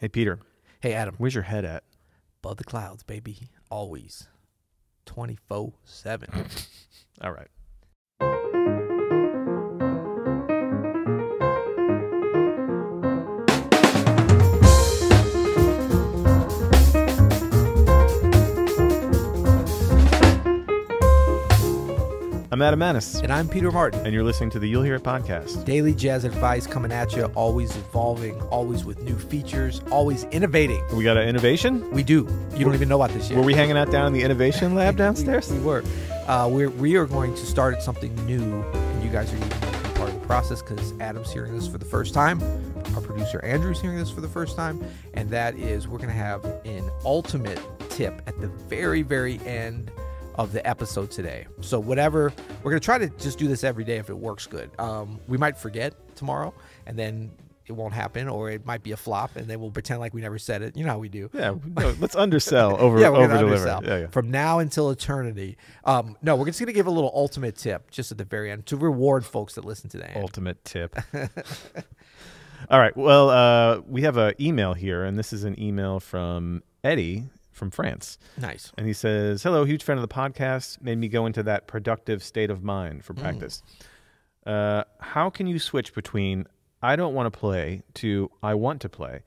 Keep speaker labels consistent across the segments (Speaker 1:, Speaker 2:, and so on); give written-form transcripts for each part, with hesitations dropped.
Speaker 1: Hey, Peter.
Speaker 2: Hey, Adam.
Speaker 1: Where's your head at?
Speaker 2: Above the clouds, baby. Always. 24/7.
Speaker 1: All right. I'm Adam Maness.
Speaker 2: And I'm Peter Martin.
Speaker 1: And you're listening to the You'll Hear It podcast.
Speaker 2: Daily jazz advice coming at you, always evolving, always with new features, always innovating.
Speaker 1: We got an innovation?
Speaker 2: We do. You don't even know about this yet.
Speaker 1: Were we hanging out down in the innovation lab downstairs?
Speaker 2: We were. We are going to start something new, and you guys are even going to be part of the process because Adam's hearing this for the first time. Our producer Andrew's hearing this for the first time, and that is we're going to have an ultimate tip at the very, very end of the episode today. So whatever, we're going to try to just do this every day if it works good. We might forget tomorrow and then it won't happen, or it might be a flop and then we'll pretend like we never said it. You know how we do.
Speaker 1: Yeah, no, let's undersell over
Speaker 2: yeah,
Speaker 1: over deliver. Yeah.
Speaker 2: From now until eternity. No, we're just going to give a little ultimate tip just at the very end to reward folks that listen to the end.
Speaker 1: Ultimate tip. All right. Well, we have an email here, and this is an email from Eddie from France.
Speaker 2: Nice.
Speaker 1: And he says, hello, huge fan of the podcast. Made me go into that productive state of mind for practice. How can you switch between I don't want to play to I want to play?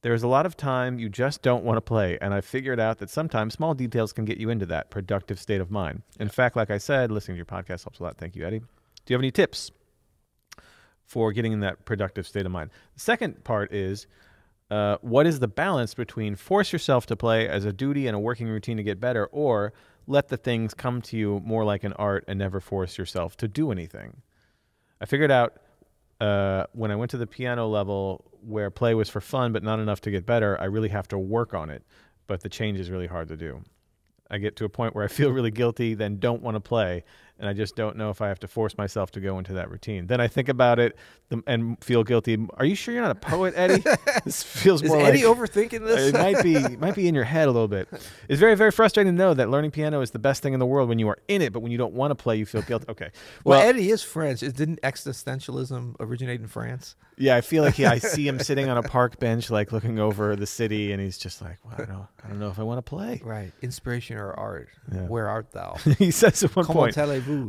Speaker 1: There's a lot of time you just don't want to play, and I figured out that sometimes small details can get you into that productive state of mind. In fact, like I said, listening to your podcast helps a lot. Thank you, Eddie. Do you have any tips for getting in that productive state of mind? The second part is, what is the balance between force yourself to play as a duty and a working routine to get better, or let the things come to you more like an art and never force yourself to do anything? I figured out when I went to the piano level where play was for fun but not enough to get better, I really have to work on it, but the change is really hard to do. I get to a point where I feel really guilty, then don't want to play, and I just don't know if I have to force myself to go into that routine. Then I think about it and feel guilty. Are you sure you're not a poet, Eddie? This feels more like...
Speaker 2: Is Eddie overthinking this?
Speaker 1: It might be in your head a little bit. It's very, very frustrating to know that learning piano is the best thing in the world when you are in it, but when you don't want to play, you feel guilty. Okay.
Speaker 2: Well, Eddie is French. Didn't existentialism originate in France?
Speaker 1: Yeah, I feel like I see him sitting on a park bench, like looking over the city, and he's just like, well, I don't know if I want to play.
Speaker 2: Right. Inspiration or art. Yeah. Where art thou?
Speaker 1: He says at one point,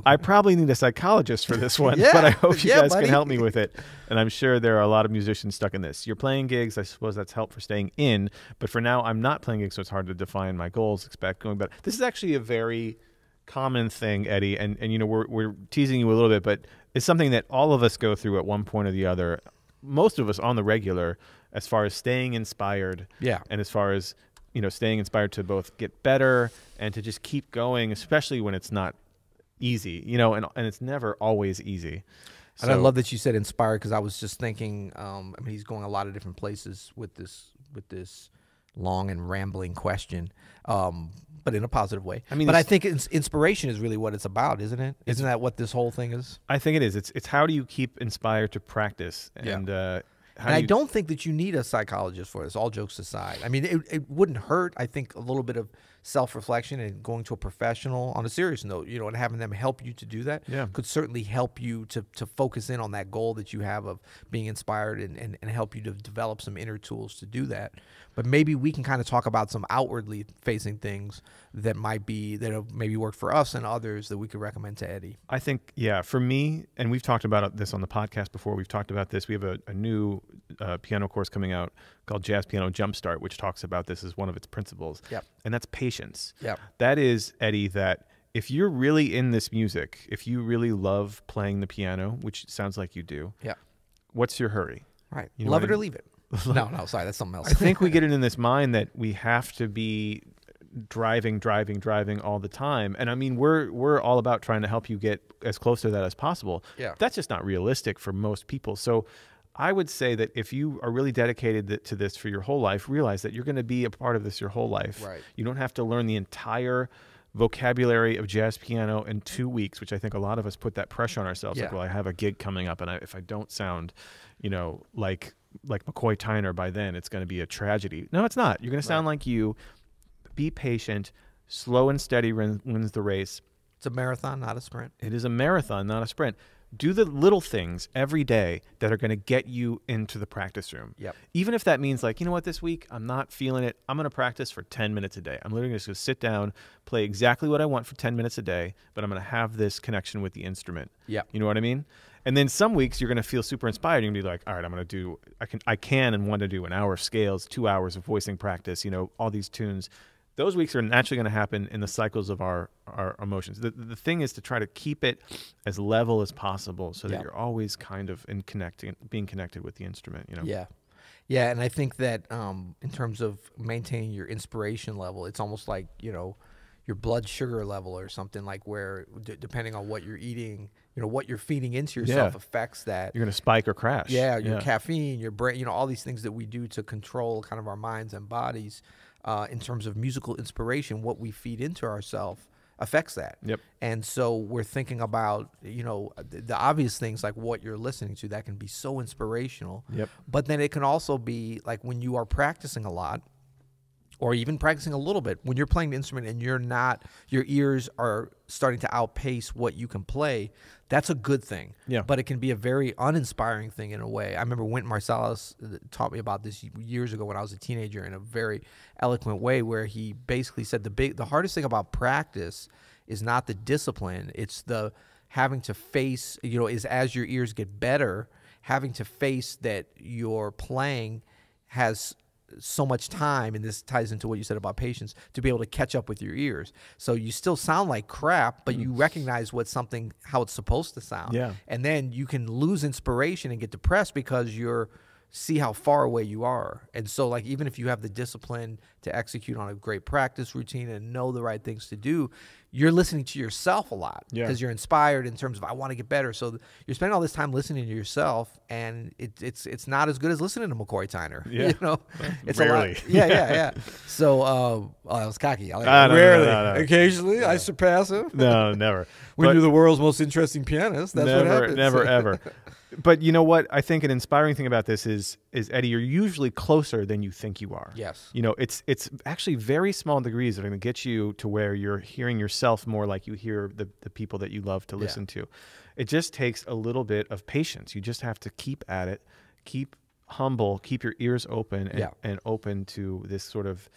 Speaker 1: I probably need a psychologist for this one, but I hope you guys can help me with it. And I'm sure there are a lot of musicians stuck in this. You're playing gigs. I suppose that's help for staying in. But for now, I'm not playing gigs, so it's hard to define my goals, expect going better. This is actually a very common thing, Eddie, and you know, we're teasing you a little bit, but it's something that all of us go through at one point or the other. Most of us on the regular, as far as staying inspired, and as far as, you know, staying inspired to both get better and to just keep going, especially when it's not easy, you know, and it's never always easy.
Speaker 2: And I love that you said inspired, because I was just thinking, I mean, he's going a lot of different places with this long and rambling question, but in a positive way. I mean, but I think inspiration is really what it's about, isn't it? Isn't that what this whole thing is?
Speaker 1: I think it is. It's how do you keep inspired to practice? And,
Speaker 2: I don't think that you need a psychologist for this, all jokes aside. I mean, it wouldn't hurt, I think, a little bit of self-reflection and going to a professional on a serious note, you know, and having them help you to do that could certainly help you to focus in on that goal that you have of being inspired and help you to develop some inner tools to do that. But maybe we can kind of talk about some outwardly facing things that have maybe worked for us and others that we could recommend to Eddie.
Speaker 1: I think, for me, and we've talked about this on the podcast before, we've talked about this. We have a new piano course coming out called Jazz Piano Jumpstart, which talks about this as one of its principles. And that's patience. That is, Eddie, that if you're really in this music, if you really love playing the piano, which sounds like you do, what's your hurry?
Speaker 2: Right. You know, love it or leave it. No, sorry, that's something else.
Speaker 1: I think we get it in this mind that we have to be driving all the time. And I mean, we're all about trying to help you get as close to that as possible. That's just not realistic for most people. So I would say that if you are really dedicated to this for your whole life, realize that you're going to be a part of this your whole life.
Speaker 2: Right.
Speaker 1: You don't have to learn the entire vocabulary of jazz piano in 2 weeks, which I think a lot of us put that pressure on ourselves. Like, well, I have a gig coming up, and if I don't sound, you know, like McCoy Tyner by then, it's going to be a tragedy. No, it's not. You're going to sound like you. Be patient. Slow and steady wins the race.
Speaker 2: It's a marathon, not a sprint.
Speaker 1: It is a marathon, not a sprint. Do the little things every day that are going to get you into the practice room.
Speaker 2: Yep.
Speaker 1: Even if that means like, you know what, this week I'm not feeling it. I'm going to practice for 10 minutes a day. I'm literally just going to sit down, play exactly what I want for 10 minutes a day, but I'm going to have this connection with the instrument.
Speaker 2: Yep.
Speaker 1: You know what I mean? And then some weeks you're going to feel super inspired. You're going to be like, all right, I'm going to do, I can and want to do an hour of scales, 2 hours of voicing practice, you know, all these tunes. Those weeks are naturally going to happen in the cycles of our emotions. The thing is to try to keep it as level as possible so that you're always kind of being connected with the instrument, you know?
Speaker 2: Yeah. Yeah, and I think that in terms of maintaining your inspiration level, it's almost like, you know, your blood sugar level or something, like where depending on what you're eating, you know, what you're feeding into yourself affects that.
Speaker 1: You're going to spike or crash.
Speaker 2: Yeah, your caffeine, your brain, you know, all these things that we do to control kind of our minds and bodies in terms of musical inspiration, what we feed into ourselves affects that.
Speaker 1: Yep.
Speaker 2: And so we're thinking about, you know, the obvious things like what you're listening to that can be so inspirational.
Speaker 1: Yep.
Speaker 2: But then it can also be like when you are practicing a lot, or even practicing a little bit, when you're playing the instrument and your ears are starting to outpace what you can play, that's a good thing.
Speaker 1: Yeah.
Speaker 2: But it can be a very uninspiring thing in a way. I remember Wynton Marsalis taught me about this years ago when I was a teenager in a very eloquent way, where he basically said the hardest thing about practice is not the discipline, it's the having to face, you know, is as your ears get better, having to face that your playing has so much time, and this ties into what you said about patience, to be able to catch up with your ears. So you still sound like crap, but you recognize how it's supposed to sound.
Speaker 1: Yeah.
Speaker 2: And then you can lose inspiration and get depressed because see how far away you are. And so like even if you have the discipline to execute on a great practice routine and know the right things to do, you're listening to yourself a lot because you're inspired in terms of I want to get better. So you're spending all this time listening to yourself, and it's not as good as listening to McCoy Tyner.
Speaker 1: Yeah.
Speaker 2: You know, it's
Speaker 1: Rarely.
Speaker 2: a lot. Yeah. So I was cocky.
Speaker 1: Rarely. No.
Speaker 2: Occasionally, I surpass him.
Speaker 1: No, never.
Speaker 2: When you're the world's most interesting pianist, that's what happens.
Speaker 1: Never, ever. But you know what? I think an inspiring thing about this is Eddie, you're usually closer than you think you are.
Speaker 2: Yes.
Speaker 1: You know, it's actually very small degrees that are going to get you to where you're hearing yourself more like you hear the people that you love to listen to. It just takes a little bit of patience. You just have to keep at it, keep humble, keep your ears open and open to this sort of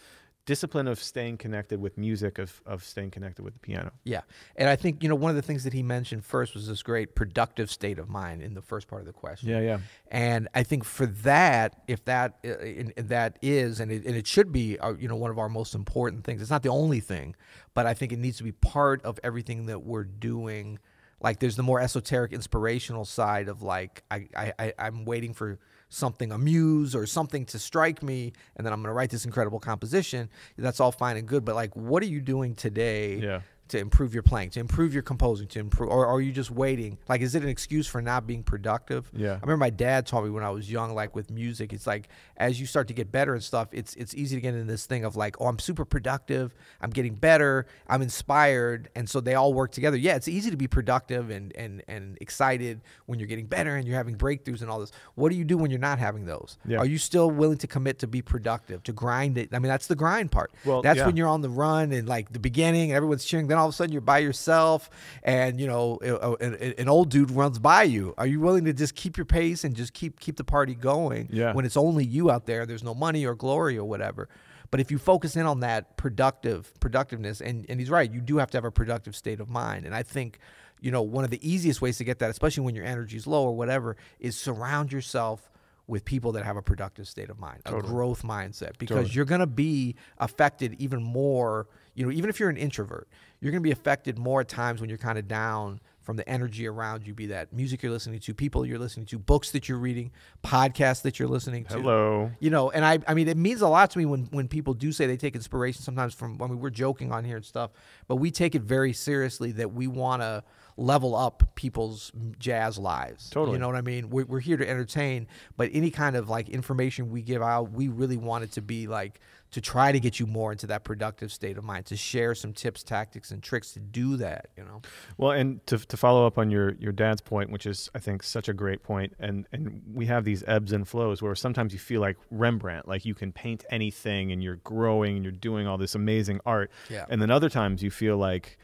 Speaker 1: discipline of staying connected with music, of staying connected with the piano. Yeah.
Speaker 2: And I think, you know, one of the things that he mentioned first was this great productive state of mind in the first part of the question.
Speaker 1: Yeah.
Speaker 2: And I think for that, if that is, and it should be, you know, one of our most important things, it's not the only thing, but I think it needs to be part of everything that we're doing. Like there's the more esoteric, inspirational side of like, I'm waiting for something, a muse or something to strike me, and then I'm going to write this incredible composition. That's all fine and good, but like, what are you doing today to improve your playing, to improve your composing, to improve, or are you just waiting? Like, is it an excuse for not being productive?
Speaker 1: Yeah.
Speaker 2: I remember my dad taught me when I was young, like with music, it's like, as you start to get better and stuff, it's easy to get into this thing of like, oh, I'm super productive, I'm getting better, I'm inspired, and so they all work together. Yeah, it's easy to be productive and excited when you're getting better and you're having breakthroughs and all this. What do you do when you're not having those?
Speaker 1: Yeah.
Speaker 2: Are you still willing to commit to be productive, to grind it? I mean, that's the grind part.
Speaker 1: Well,
Speaker 2: that's when you're on the run and like the beginning, everyone's cheering, then all of a sudden you're by yourself and, you know, an old dude runs by you. Are you willing to just keep your pace and just keep the party going when it's only you out there, there's no money or glory or whatever? But if you focus in on that productiveness, and he's right, you do have to have a productive state of mind. And I think, you know, one of the easiest ways to get that, especially when your energy is low or whatever, is surround yourself with people that have a productive state of mind, a growth mindset, because you're going to be affected even more. You know, even if you're an introvert, you're going to be affected more at times when you're kind of down from the energy around you, be that music you're listening to, people you're listening to, books that you're reading, podcasts that you're listening to.
Speaker 1: Hello.
Speaker 2: You know, and I mean, it means a lot to me when people do say they take inspiration sometimes from, I mean, we're joking on here and stuff, but we take it very seriously that we want to level up people's jazz lives.
Speaker 1: Totally.
Speaker 2: You know what I mean? We're here to entertain, but any kind of like information we give out, we really want it to be like, to try to get you more into that productive state of mind, to share some tips, tactics, and tricks to do that, you know?
Speaker 1: Well, and to follow up on your dad's point, which is, I think, such a great point, and we have these ebbs and flows where sometimes you feel like Rembrandt, like you can paint anything and you're growing and you're doing all this amazing art.
Speaker 2: Yeah.
Speaker 1: And then other times you feel like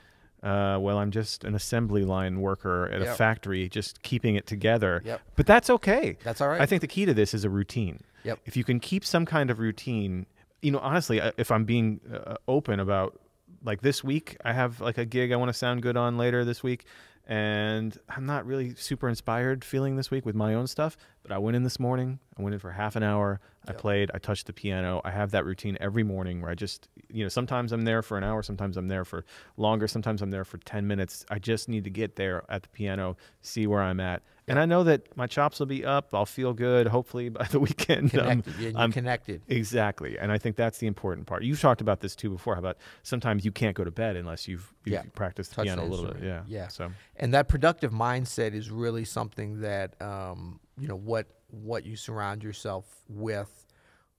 Speaker 1: well, I'm just an assembly line worker at a factory, just keeping it together.
Speaker 2: Yep.
Speaker 1: But that's okay.
Speaker 2: That's all right.
Speaker 1: I think the key to this is a routine.
Speaker 2: Yep.
Speaker 1: If you can keep some kind of routine, honestly, if I'm being open about, like this week, I have like a gig I want to sound good on later this week. And I'm not really super inspired feeling this week with my own stuff, but I went in this morning. I went in for half an hour. I played. I touched the piano. I have that routine every morning where I just, sometimes I'm there for an hour. Sometimes I'm there for longer. Sometimes I'm there for 10 minutes. I just need to get there at the piano, see where I'm at. And I know that my chops will be up. I'll feel good, hopefully, by the weekend.
Speaker 2: I'm connected.
Speaker 1: Exactly. And I think that's the important part. You've talked about this, too, before, how about sometimes you can't go to bed unless you've practiced the piano a little bit.
Speaker 2: Yeah.
Speaker 1: So.
Speaker 2: And that productive mindset is really something that, what you surround yourself with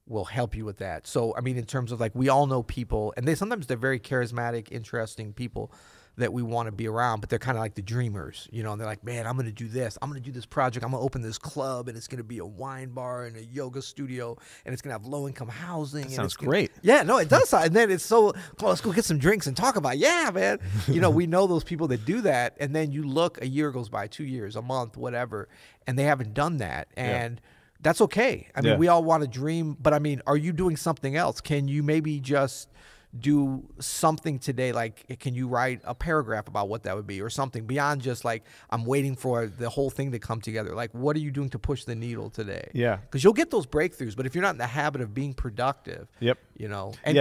Speaker 2: will help you with that. So, I mean, in terms of like, we all know people, and sometimes they're very charismatic, interesting people that we want to be around, but they're kind of like the dreamers, and they're like, man, I'm going to do this. I'm going to do this project. I'm going to open this club, and it's going to be a wine bar and a yoga studio, and it's going to have low-income housing. That
Speaker 1: sounds great.
Speaker 2: Yeah, no, it does. And then it's so, well, let's go get some drinks and talk about it. Yeah, man. We know those people that do that, and then you look, a year goes by, 2 years, a month, whatever, and they haven't done that. And that's okay. I mean, we all want to dream, but I mean, are you doing something else? Can you maybe just do something today? Like, can you write a paragraph about what that would be, or something beyond just like, I'm waiting for the whole thing to come together? Like, what are you doing to push the needle today? Yeah. Because you'll get those breakthroughs, but if you're not in the habit of being productive, and
Speaker 1: that's
Speaker 2: what we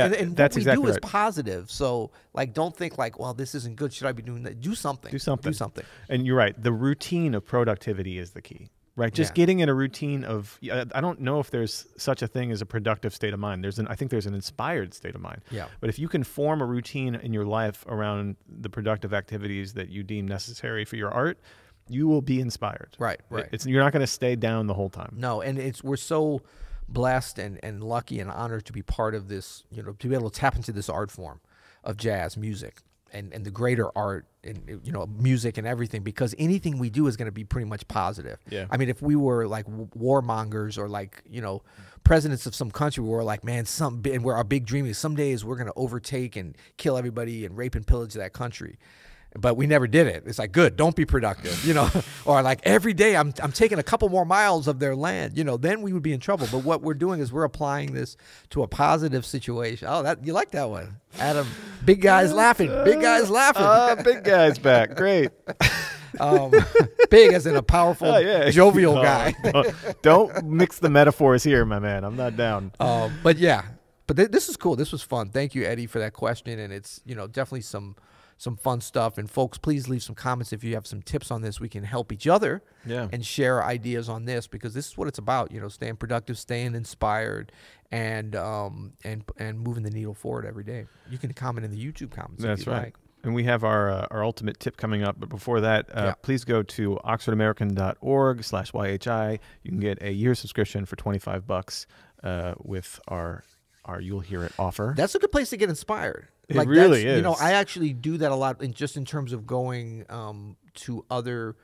Speaker 1: exactly
Speaker 2: do is
Speaker 1: right.
Speaker 2: positive. So like, don't think like, well, this isn't good. Should I be doing that? Do something.
Speaker 1: Do something.
Speaker 2: Do something.
Speaker 1: And you're right. The routine of productivity is the key. Right, just getting in a routine of, I don't know if there's such a thing as a productive state of mind. I think there's an inspired state of mind. Yeah. But if you can form a routine in your life around the productive activities that you deem necessary for your art, you will be inspired. Right. You're not going to stay down the whole time.
Speaker 2: No, and we're so blessed and lucky and honored to be part of this, to be able to tap into this art form of jazz music. And the greater art and music and everything, because anything we do is going to be pretty much positive. Yeah. I mean, if we were like warmongers or like presidents of some country, we were like, man, and where our big dream is some days we're going to overtake and kill everybody and rape and pillage that country. But we never did it. It's like, good, don't be productive, or like every day I'm taking a couple more miles of their land, then we would be in trouble. But what we're doing is we're applying this to a positive situation. Oh, you like that one, Adam? Big guy's laughing. Big guy's laughing.
Speaker 1: Big guy's back. Great.
Speaker 2: Big as in a powerful, jovial guy.
Speaker 1: Don't mix the metaphors here, my man. I'm not down.
Speaker 2: But this is cool. This was fun. Thank you, Eddie, for that question. And it's definitely some fun stuff. And folks, please leave some comments if you have some tips on this. We can help each other and share ideas on this, because this is what it's about, staying productive, staying inspired, and moving the needle forward every day. You can comment in the YouTube comments.
Speaker 1: That's right. Like. And we have our ultimate tip coming up. But before that, please go to oxfordamerican.org/YHI. You can get a year subscription for $25 with our You'll Hear It offer.
Speaker 2: That's a good place to get inspired.
Speaker 1: It really is.
Speaker 2: I actually do that a lot, in terms of going to other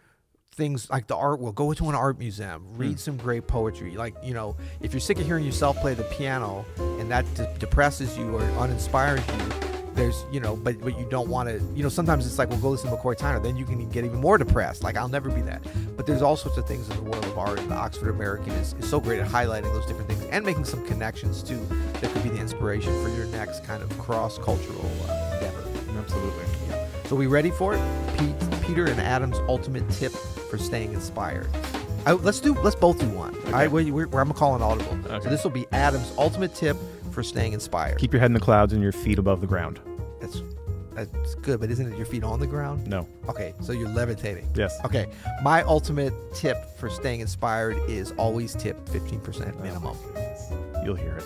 Speaker 2: things like the art world. Go to an art museum, read some great poetry. Like, if you're sick of hearing yourself play the piano and that depresses you or uninspires you, there's, but you don't want to, sometimes it's like, well, go listen to McCoy Tyner, then you can get even more depressed. Like, I'll never be that. But there's all sorts of things in the world of art, and the Oxford American is so great at highlighting those different things and making some connections too that could be the inspiration for your next kind of cross-cultural endeavor.
Speaker 1: Absolutely.
Speaker 2: Yeah. So we ready for it? Peter and Adam's ultimate tip for staying inspired. Let's both do one. Okay. I'm gonna call an audible. Okay. So this will be Adam's ultimate tip for staying inspired.
Speaker 1: Keep your head in the clouds and your feet above the ground.
Speaker 2: That's good, but isn't it your feet on the ground?
Speaker 1: No.
Speaker 2: Okay, so you're levitating.
Speaker 1: Yes.
Speaker 2: Okay, my ultimate tip for staying inspired is always tip 15% minimum.
Speaker 1: You'll hear it.